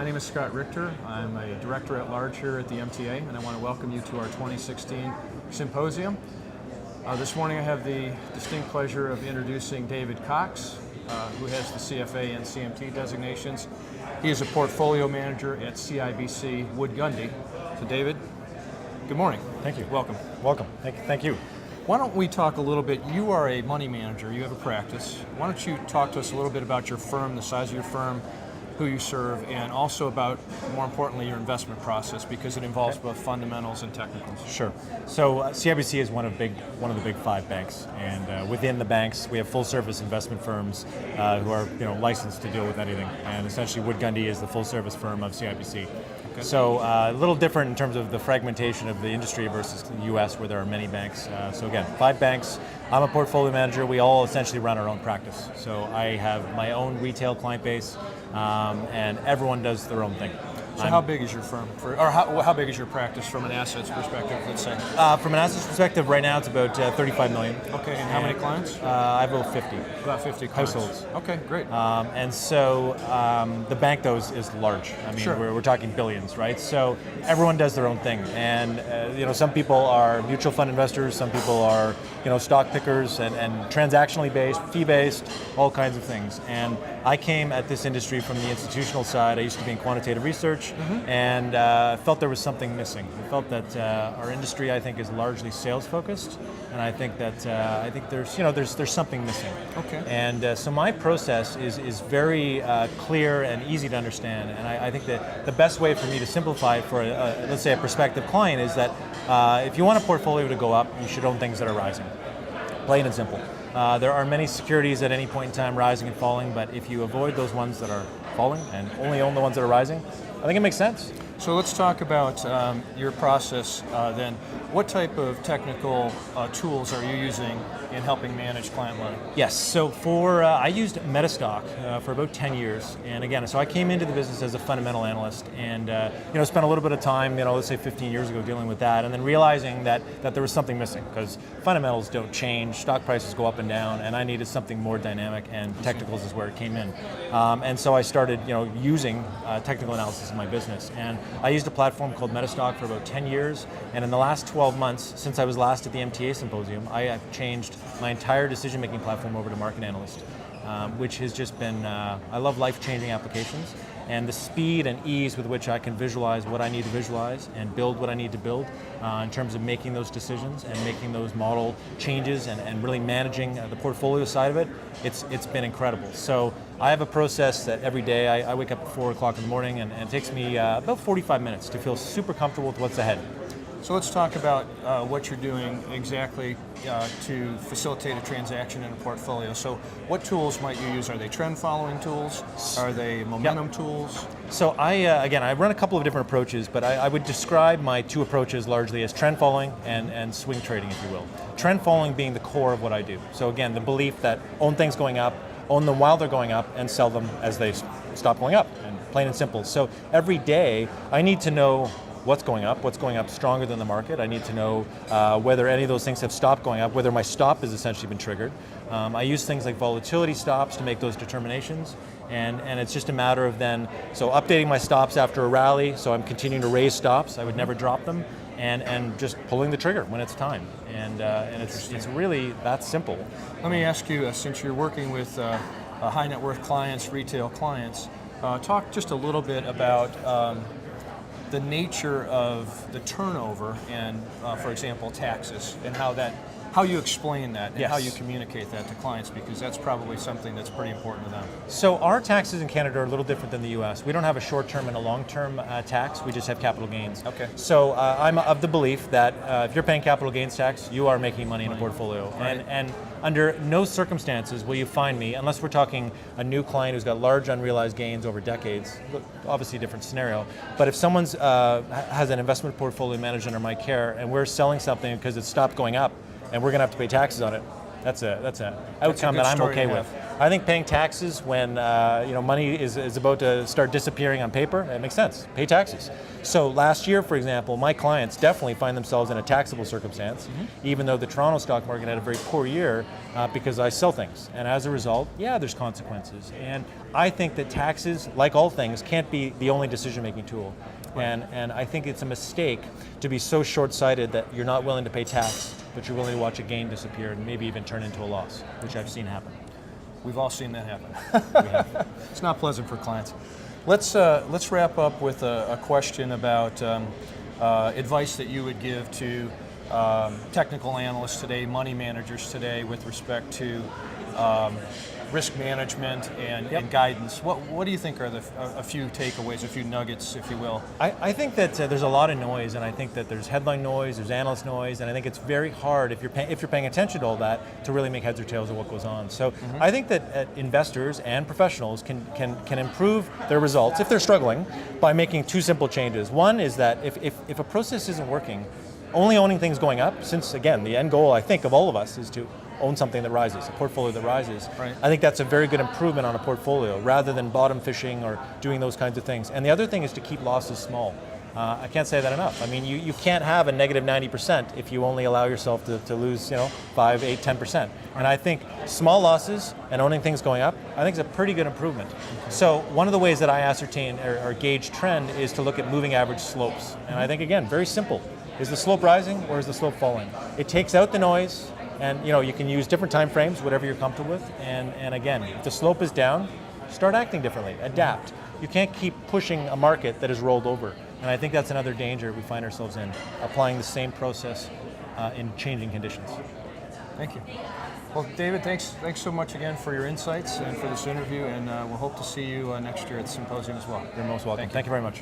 My name is Scott Richter. I'm a director at large here at the MTA, and I want to welcome you to our 2016 Symposium. This morning I have the distinct pleasure of introducing David Cox, who has the CFA and CMT designations. He is a portfolio manager at CIBC Wood Gundy. So David, good morning. Thank you. Welcome. Welcome. Thank you. Why don't we talk a little bit, you are a money manager, you have a practice. Why don't you talk to us a little bit about your firm, the size of your firm, who you serve, and also about, more importantly, your investment process, because it involves both fundamentals and technicals. Sure. So CIBC is one of the big five banks, and within the banks we have full-service investment firms who are licensed to deal with anything. And essentially, Wood Gundy is the full-service firm of CIBC. Okay. So a little different in terms of the fragmentation of the industry versus the U.S., where there are many banks. So again, five banks. I'm a portfolio manager. We all essentially run our own practice. So I have my own retail client base, and everyone does their own thing. So how big is your firm, or how big is your practice from an assets perspective, let's say? From an assets perspective, right now it's about 35 million. Okay, and how many clients? I have about 50. About 50 clients. Households. Okay, great. And so the bank, though, is large. I mean, sure. we're talking billions, right? So everyone does their own thing. And some people are mutual fund investors, some people are stock pickers and transactionally based, fee-based, all kinds of things. And I came at this industry from the institutional side. I used to be in quantitative research, and felt there was something missing. I felt that our industry, I think, is largely sales focused, and I think that there's something missing. Okay. And so my process is very clear and easy to understand, and I think that the best way for me to simplify it for let's say a prospective client is that if you want a portfolio to go up, you should own things that are rising. Plain and simple. There are many securities at any point in time rising and falling, but if you avoid those ones that are falling and only own the ones that are rising, I think it makes sense. So let's talk about your process then. What type of technical tools are you using in helping manage client money? Yes, so I used Metastock for about 10 years. And again, so I came into the business as a fundamental analyst and spent a little bit of time, let's say 15 years ago dealing with that, and then realizing that there was something missing, because fundamentals don't change, stock prices go up and down, and I needed something more dynamic, and technicals is where it came in. And so I started using technical analysis in my business. And I used a platform called Metastock for about 10 years, and in the last 12 months, since I was last at the MTA Symposium, I have changed my entire decision-making platform over to Market Analyst, which has just been, I love life-changing applications, and the speed and ease with which I can visualize what I need to visualize and build what I need to build in terms of making those decisions and making those model changes and really managing the portfolio side of it, it's been incredible. So I have a process that every day I wake up at 4 o'clock in the morning, and it takes me about 45 minutes to feel super comfortable with what's ahead. So let's talk about what you're doing exactly to facilitate a transaction in a portfolio. So what tools might you use? Are they trend following tools? Are they momentum tools? So I run a couple of different approaches, but I would describe my two approaches largely as trend following and swing trading, if you will. Trend following being the core of what I do. So again, the belief that own things going up, own them while they're going up, and sell them as they stop going up, and plain and simple. So every day I need to know what's going up stronger than the market. I need to know whether any of those things have stopped going up, whether my stop has essentially been triggered. I use things like volatility stops to make those determinations, and it's just a matter of then, so updating my stops after a rally, so I'm continuing to raise stops, I would never drop them, and just pulling the trigger when it's time. And it's really that simple. Let me ask you, since you're working with high net worth clients, retail clients, talk just a little bit about the nature of the turnover and, for example, taxes, and how you explain that and yes. how you communicate that to clients, because that's probably something that's pretty important to them. So our taxes in Canada are a little different than the US. We don't have a short-term and a long-term tax, we just have capital gains. Okay. So I'm of the belief that if you're paying capital gains tax, you are making money in a portfolio. Right. And under no circumstances will you find me, unless we're talking a new client who's got large unrealized gains over decades, obviously a different scenario, but if someone's has an investment portfolio managed under my care and we're selling something because it stopped going up and we're going to have to pay taxes on it, that's an outcome that I'm okay with. I think paying taxes when money is about to start disappearing on paper, it makes sense. Pay taxes. So last year, for example, my clients definitely find themselves in a taxable circumstance, even though the Toronto stock market had a very poor year because I sell things. And as a result, yeah, there's consequences. And I think that taxes, like all things, can't be the only decision-making tool. And I think it's a mistake to be so short-sighted that you're not willing to pay tax, but you're willing to watch a gain disappear and maybe even turn into a loss, which I've seen happen. We've all seen that happen. It's not pleasant for clients. Let's wrap up with a question about advice that you would give to technical analysts today, money managers today, with respect to risk management and guidance. What do you think are a few takeaways, a few nuggets, if you will? I think that there's a lot of noise, and I think that there's headline noise, there's analyst noise, and I think it's very hard if you're paying attention to all that to really make heads or tails of what goes on. So I think that investors and professionals can improve their results if they're struggling by making two simple changes. One is that if a process isn't working, only owning things going up, since again the end goal I think of all of us is to own something that rises, a portfolio that rises. Right. I think that's a very good improvement on a portfolio rather than bottom fishing or doing those kinds of things. And the other thing is to keep losses small. I can't say that enough. I mean, you can't have a negative 90% if you only allow yourself to lose 5, 8, 10%. And I think small losses and owning things going up, I think is a pretty good improvement. So one of the ways that I ascertain or gauge trend is to look at moving average slopes. And I think, again, very simple. Is the slope rising or is the slope falling? It takes out the noise. And you can use different time frames, whatever you're comfortable with. And again, if the slope is down, start acting differently, adapt. You can't keep pushing a market that is rolled over. And I think that's another danger we find ourselves in, applying the same process in changing conditions. Thank you. Well, David, thanks so much again for your insights and for this interview, and we'll hope to see you next year at the Symposium as well. You're most welcome. Thank you very much.